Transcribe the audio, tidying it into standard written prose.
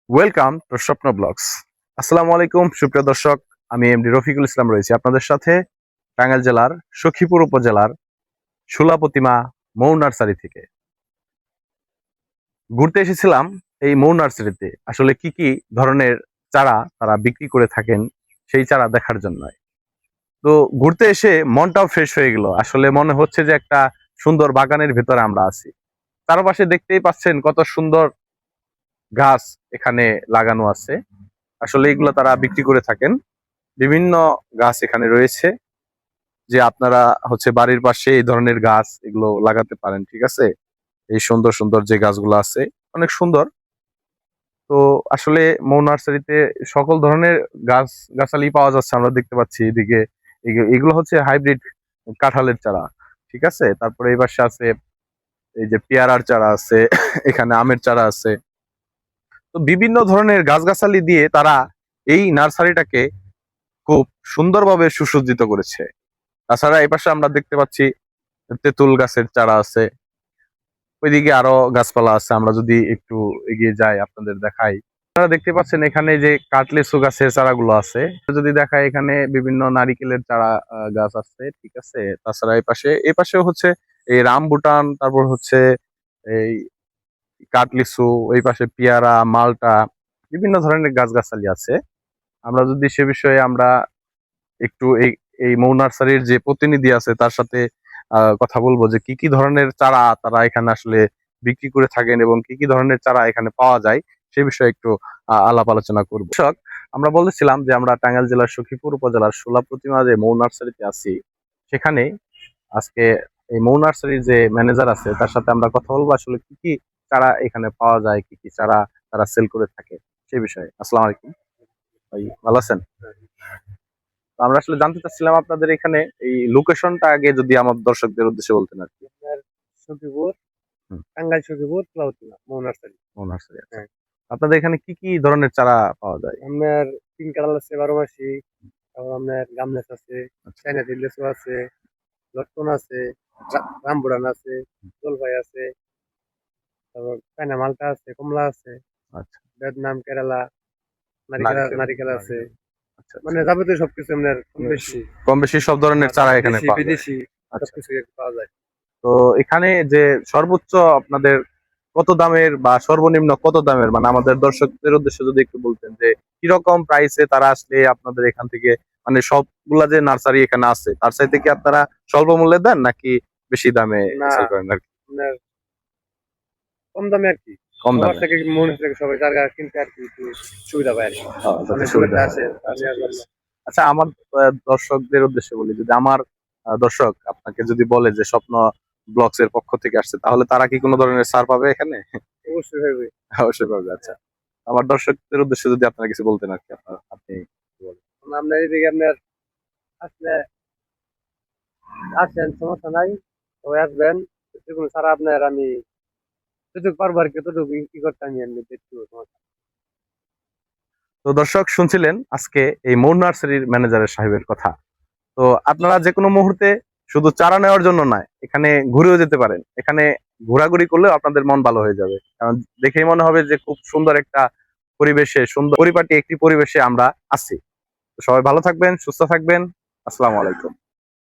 Welcome to স্বপ্ন blogs. আসসালামু আলাইকুম সুপ্রিয় দর্শক, আমি এমডি রফিকুল ইসলাম রয়েছি আপনাদের সাথে টাঙ্গাইল জেলার সখীপুর উপজেলার শুলা প্রতিমা মৌ নার্সারি থেকে। ঘুরতে এসেছিলাম এই মৌ নার্সারিতে, আসলে কি কি ধরনের চারা তারা বিক্রি করে থাকেন সেই চারা দেখার জন্য। তো ঘুরতে এসে মনটাও ফ্রেশ হয়ে গেল, আসলে মনে হচ্ছে যে একটা সুন্দর বাগানের ভেতরে আমরা আছি। চারপাশে দেখতেই পাচ্ছেন কত সুন্দর গাছ এখানে লাগানো আছে। আসলে এগুলো তারা বিক্রি করে থাকেন। বিভিন্ন গাছ এখানে রয়েছে, যে আপনারা বাড়ির পাশে এই ধরনের গাছ এগুলো লাগাতে পারেন। ঠিক আছে, এই সুন্দর সুন্দর যে গাছগুলো আছে অনেক সুন্দর। তো আসলে মৌ নার্সারিতে সকল ধরনের গাছ গাছালি পাওয়া যাচ্ছে, আমরা দেখতে পাচ্ছি এদিকে। এগুলো হচ্ছে হাইব্রিড কাঁঠালের চারা। ঠিক আছে, তারপরে এই পাশে আছে এই যে পেয়ারার চারা আছে এখানে আমের চারা আছে। তো বিভিন্ন ধরনের গাছগাছালি দিয়ে তারা এই নার্সারিটাকে খুব সুন্দরভাবে সুসজ্জিত করেছে। তাছাড়া এই পাশে আমরা দেখতে পাচ্ছি তেঁতুল গাছের চারা আছে, ওইদিকে আরো গাছপালা আছে। আমরা যদি একটু এগিয়ে যাই আপনাদের দেখাই, আপনারা দেখতে পাচ্ছেন এখানে যে কাটলেসু গাছের চারাগুলো আছে। যদি দেখাই এখানে বিভিন্ন নারিকেলের চারা গাছ আছে। ঠিক আছে, তাছাড়া এই পাশে হচ্ছে এই রামবুটান, তারপর হচ্ছে এই কাটলিসু, এই পাশে পেয়ারা, মালটা, বিভিন্ন ধরনের গাছগাছালি আছে। আমরা যদি সে বিষয়ে আমরা একটু এই এই মৌ নার্সারির যে প্রতিনিধি আছে তার সাথে কথা বলবো যে কি কি ধরনের চারা তারা এখানে আসলে বিক্রি করে থাকেন এবং কি কি ধরনের চারা এখানে পাওয়া যায় সে বিষয়ে একটু আলাপ আলোচনা করবো। দর্শক, আমরা বলেছিলাম যে আমরা টাঙ্গাইল জেলার সখীপুর উপজেলার শোলা প্রতিমা যে মৌ নার্সারিতে আছি, সেখানে আজকে এই মৌ নার্সারির যে ম্যানেজার আছে তার সাথে আমরা কথা বলবো আসলে কি কি চারা এখানে পাওয়া যায়, কি কি চারা তারা সেল করে থাকে সে বিষয়ে। আসসালামু আলাইকুম ভাই, ভালো আছেন? তো আমরা আসলে জানতে চাচ্ছিলাম আপনাদের এখানে এই লোকেশনটা আগে যদি আমার দর্শকদের উদ্দেশ্যে বলতেন আর কি। আপনার সখীপুর, হুম, টাঙ্গাইল সখীপুর ক্লাউটিনা মৌ নার্সারি। ও নার্সারি, আচ্ছা। হ্যাঁ, আপনাদের এখানে কি কি ধরনের চারা পাওয়া যায়? আপনার পিঙ্ক কালার আছে 12 মাসি, তারপর আপনার গামলেস আছে, আচ্ছা, চাইনা দিল্লেসু আছে, লটকন আছে, রামবুড়ান আছে, জলপাই আছে, তারপর চাইনা মালটা আছে, কমলা আছে, আচ্ছা, ভিয়েতনাম, কেরালা, নারিকেল নারকেল, নারিকেল আছে। আচ্ছা, মানে আচ্ছা। যাবতীয় সবকিছু আপনার কম বেশি কম বেশি সব ধরনের চারা এখানে দেশি পাওয়া যায়। বিদেশি আচ্ছা, সবকিছু পাওয়া যায়। তো এখানে যে সর্বোচ্চ আপনাদের কত দামের বা সর্বনিম্ন কত দামের, মানে আমাদের দর্শকদের উদ্দেশ্যে যদি একটু বলতেন যে কিরকম প্রাইসে তারা আসলে আপনাদের এখান থেকে, মানে সবগুলা যে নার্সারি এখানে আছে তার চাইতে কি আপনারা স্বল্প মূল্যে দেন নাকি বেশি দামে না, সেল করেন আর কি? আপনার কম দামে আর কি। কম সবার দামে। থেকে মনে থেকে সবাই জায়গা কিনতে আর কি একটু সুবিধা পায় আর কি। যাতে অনেক সুবিধা দূরত্বে হয়। আসে আচ্ছা, নেওয়ার ঠিক জন্য। আছে। আচ্ছা, আমার দর্শকদের উদ্দেশ্যে বলি, যদি আমার দর্শক আপনাকে যদি বলে যে স্বপ্ন ব্লগস এর পক্ষ থেকে আসছে, তাহলে তারা কি কোনো ধরনের ছাড় পাবে এখানে? অবশ্যই ভাবে। অবশ্যই পাবে। আচ্ছা, আমার দর্শকদের উদ্দেশ্যে যদি আপনারা কিছু বলতেন আর কি, আপনি বলেন। আপনার এদিকে আপনার আসলে আসেন, সমস্যা নাই, সবাই আসবেন। যেগুলো ছাড়া আপনার আমি যতটুকু পারবো আর কি ততটুকু কি করতে আমি এমনি দেখতে সমস্যা। তো দর্শক, শুনছিলেন আজকে এই মৌ নার্সারির ম্যানেজারের সাহেবের কথা। তো আপনারা যে কোনো মুহূর্তে শুধু চারা নেওয়ার জন্য নয়, এখানে ঘুরেও যেতে পারেন। এখানে ঘোরাঘুরি করলেও আপনাদের মন ভালো হয়ে যাবে, কারণ দেখেই মনে হবে যে খুব সুন্দর একটা পরিবেশে, সুন্দর পরিপাটি একটি পরিবেশে আমরা আছি। তো সবাই ভালো থাকবেন, সুস্থ থাকবেন। আসসালামু আলাইকুম।